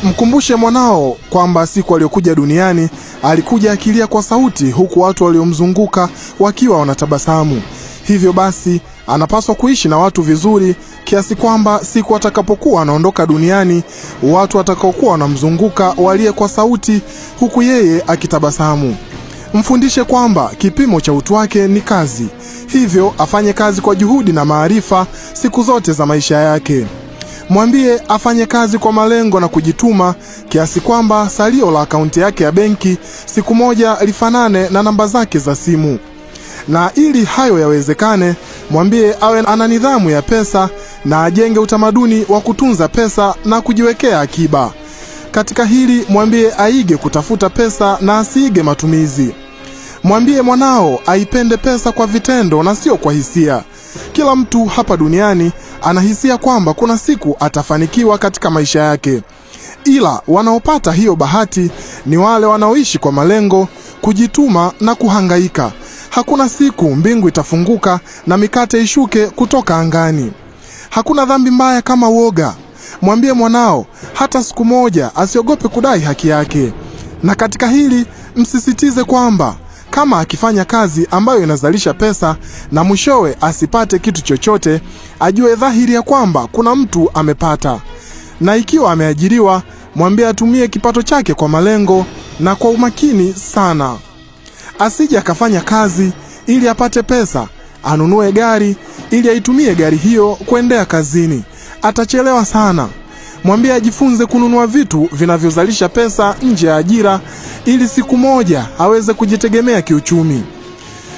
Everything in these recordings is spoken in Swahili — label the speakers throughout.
Speaker 1: Mkumbushe mwanao kwamba siku aliyokuja duniani alikuja akilia kwa sauti, huku watu waliomzunguka wakiwa wanatabasamu. Hivyo basi anapaswa kuishi na watu vizuri, kiasi kwamba siku atakapokuwa anaondoka duniani, watu watakaokuwa wanamzunguka walie kwa sauti, huku yeye akitabasamu. Mfundishe kwamba kipimo cha utu wake ni kazi, hivyo afanye kazi kwa juhudi na maarifa siku zote za maisha yake. Mwambie afanye kazi kwa malengo na kujituma, kiasi kwamba salio la akaunti yake ya benki siku moja lifanane na namba zake za simu. Na ili hayo yawezekane, mwambie awe ana nidhamu ya pesa na ajenge utamaduni wa kutunza pesa na kujiwekea akiba. Katika hili mwambie aige kutafuta pesa na asiige matumizi. Mwambie mwanao aipende pesa kwa vitendo na sio kwa hisia. Kila mtu hapa duniani anahisia kwamba kuna siku atafanikiwa katika maisha yake, ila wanaopata hiyo bahati ni wale wanaoishi kwa malengo, kujituma na kuhangaika. Hakuna siku mbingu itafunguka na mikate ishuke kutoka angani. Hakuna dhambi mbaya kama uoga. Mwambie mwanao hata siku moja asiogope kudai haki yake. Na katika hili msisitize kwamba kama akifanya kazi ambayo inazalisha pesa na mwishowe asipate kitu chochote, ajue dhahiri ya kwamba kuna mtu amepata. Na ikiwa ameajiriwa, mwambie atumie kipato chake kwa malengo na kwa umakini sana. Asije akafanya kazi ili apate pesa, anunue gari ili aitumie gari hiyo kuendea kazini. Atachelewa sana. Mwambie ajifunze kununua vitu vinavyozalisha pesa nje ya ajira, ili siku moja aweze kujitegemea kiuchumi.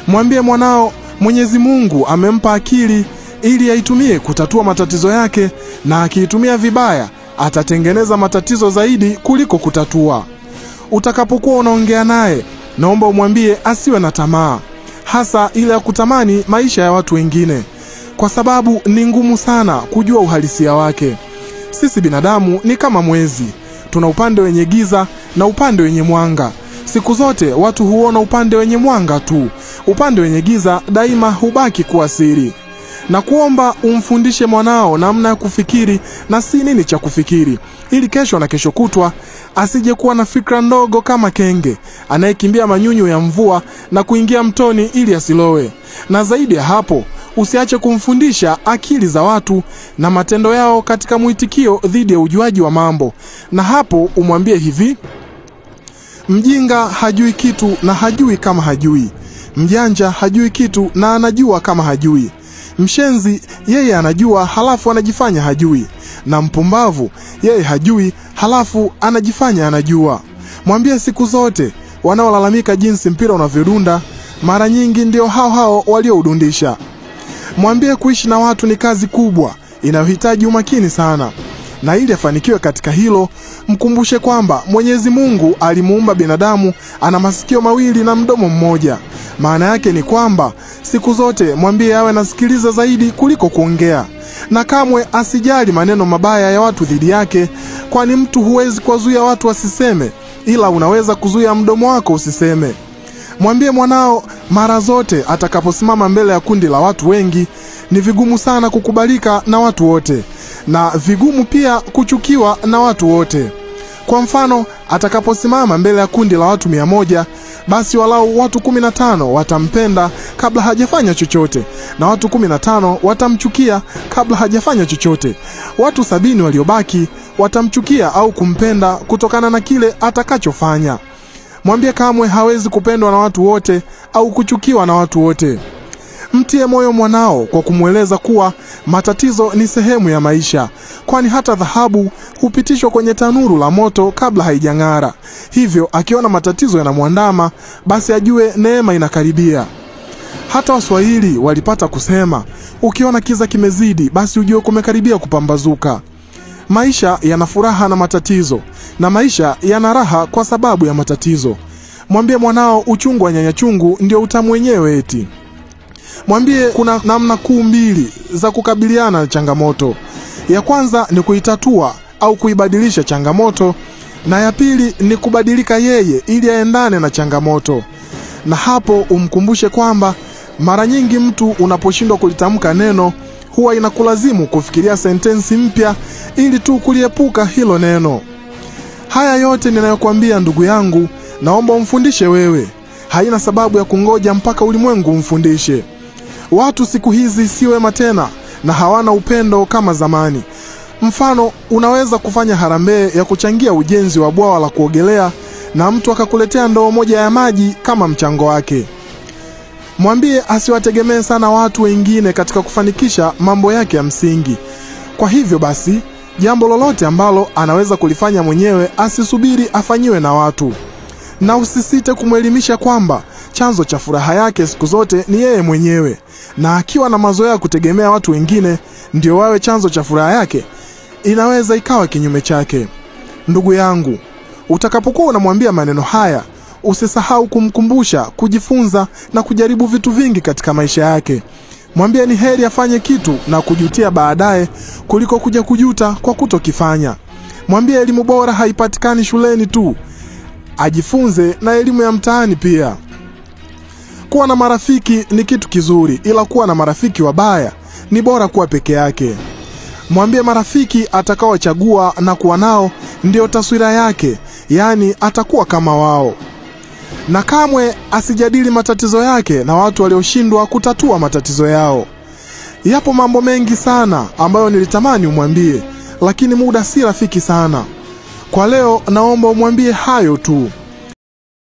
Speaker 1: Mwambie mwanao Mwenyezi Mungu amempa akili ili aitumie kutatua matatizo yake, na akiitumia vibaya atatengeneza matatizo zaidi kuliko kutatua. Utakapokuwa unaongea naye, naomba umwambie asiwe na tamaa, hasa ile ya kutamani maisha ya watu wengine, kwa sababu ni ngumu sana kujua uhalisia wake. Sisi binadamu ni kama mwezi, tuna upande wenye giza na upande wenye mwanga. Siku zote watu huona upande wenye mwanga tu, upande wenye giza daima hubaki kuwa siri. Na kuomba umfundishe mwanao namna ya kufikiri na si nini cha kufikiri, ili kesho na kesho kutwa asije kuwa na fikra ndogo kama kenge anayekimbia manyunyu ya mvua na kuingia mtoni ili asilowe. Na zaidi ya hapo, usiache kumfundisha akili za watu na matendo yao katika mwitikio dhidi ya ujuaji wa mambo. Na hapo umwambie hivi: mjinga hajui kitu na hajui kama hajui. Mjanja hajui kitu na anajua kama hajui. Mshenzi yeye anajua halafu anajifanya hajui, na mpumbavu yeye hajui halafu anajifanya anajua. Mwambie siku zote wanaolalamika jinsi mpira unavyodunda mara nyingi ndio hao walioudundisha. Mwambie kuishi na watu ni kazi kubwa inayohitaji umakini sana, na ili afanikiwe katika hilo, mkumbushe kwamba Mwenyezi Mungu alimuumba binadamu ana masikio mawili na mdomo mmoja. Maana yake ni kwamba siku zote mwambie awe nasikiliza zaidi kuliko kuongea, na kamwe asijali maneno mabaya ya watu dhidi yake, kwani mtu huwezi kuzuia watu wasiseme, ila unaweza kuzuia mdomo wako usiseme. Mwambie mwanao mara zote atakaposimama mbele ya kundi la watu wengi, ni vigumu sana kukubalika na watu wote, na vigumu pia kuchukiwa na watu wote. Kwa mfano, atakaposimama mbele ya kundi la watu 100, basi walau watu 15 watampenda kabla hajafanya chochote, na watu 15 watamchukia kabla hajafanya chochote. Watu 70 waliobaki watamchukia au kumpenda kutokana na kile atakachofanya. Mwambie kamwe hawezi kupendwa na watu wote au kuchukiwa na watu wote. Mtie moyo mwanao kwa kumweleza kuwa matatizo ni sehemu ya maisha, kwani hata dhahabu hupitishwa kwenye tanuru la moto kabla haijang'ara. Hivyo akiona matatizo yanamwandama, basi ajue neema inakaribia. Hata Waswahili walipata kusema, ukiona kiza kimezidi, basi ujue kumekaribia kupambazuka. Maisha yana furaha na matatizo, na maisha yana raha kwa sababu ya matatizo. Mwambie mwanao uchungu wa nyanya chungu ndio utamu wenyewe eti. Mwambie kuna namna kuu mbili za kukabiliana na changamoto. Ya kwanza ni kuitatua au kuibadilisha changamoto, na ya pili ni kubadilika yeye ili aendane na changamoto. Na hapo umkumbushe kwamba mara nyingi mtu unaposhindwa kulitamka neno, huwa inakulazimu kufikiria sentensi mpya ili tu kuliepuka hilo neno. Haya yote ninayokuambia ndugu yangu, naomba umfundishe wewe. Haina sababu ya kungoja mpaka ulimwengu umfundishe. Watu siku hizi si wema tena na hawana upendo kama zamani. Mfano, unaweza kufanya harambee ya kuchangia ujenzi wa bwawa la kuogelea na mtu akakuletea ndoo moja ya maji kama mchango wake. Mwambie asiwategemee sana watu wengine katika kufanikisha mambo yake ya msingi. Kwa hivyo basi, jambo lolote ambalo anaweza kulifanya mwenyewe asisubiri afanyiwe na watu. Na usisite kumwelimisha kwamba chanzo cha furaha yake siku zote ni yeye mwenyewe, na akiwa na mazoea ya kutegemea watu wengine ndio wawe chanzo cha furaha yake, inaweza ikawa kinyume chake. Ndugu yangu, utakapokuwa unamwambia maneno haya, usisahau kumkumbusha kujifunza na kujaribu vitu vingi katika maisha yake. Mwambie ni heri afanye kitu na kujutia baadaye kuliko kuja kujuta kwa kutokifanya. Mwambie elimu bora haipatikani shuleni tu, ajifunze na elimu ya mtaani pia. Kuwa na marafiki ni kitu kizuri, ila kuwa na marafiki wabaya ni bora kuwa peke yake. Mwambie marafiki atakaochagua na kuwa nao ndio taswira yake, yani atakuwa kama wao. Na kamwe asijadili matatizo yake na watu walioshindwa kutatua matatizo yao. Yapo mambo mengi sana ambayo nilitamani umwambie, lakini muda si rafiki sana. Kwa leo naomba umwambie hayo tu.